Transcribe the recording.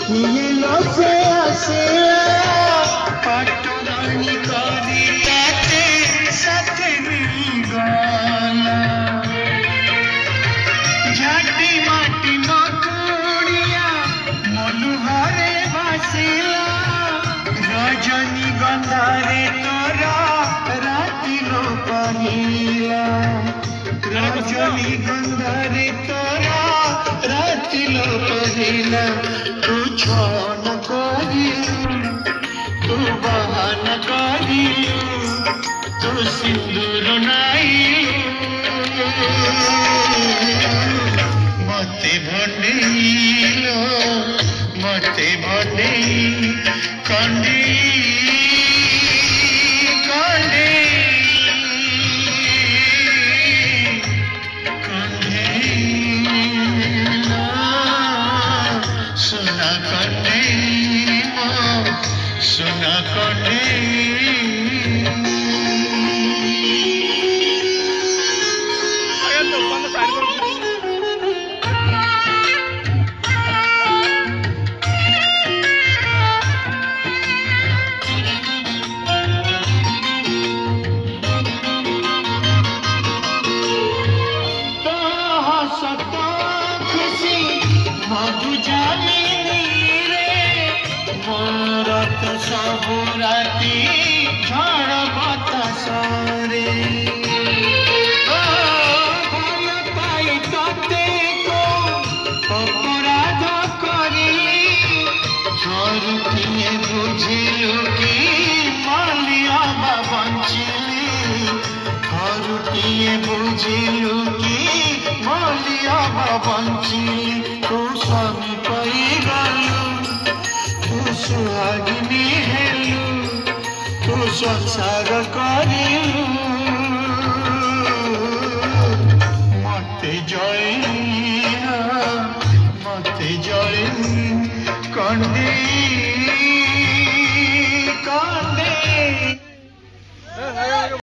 ये लो से आसिया पटरानी करी ताते साथे मिल गाना झाटी माटी नकुड़िया मनुहरे भासिला रजनी गंधारे तोरा राति लो पहिला रजनी गंधारे तोरा राति लो पहिला तू छन करी तू बहन करी तू सिंदूर नाई मते भंडेलो मते भंडे कंडी सुना कंडे सबु राती झड़ बतासरे भल पाई तते को अपराध करी झरुतिए बुझिलु कि मलिया बंचिली झरुतिए बुझिलु कि मलिया बंचिली तू स्वामी पाई गलु सुहागिनी हेलु तू संसार करिलु।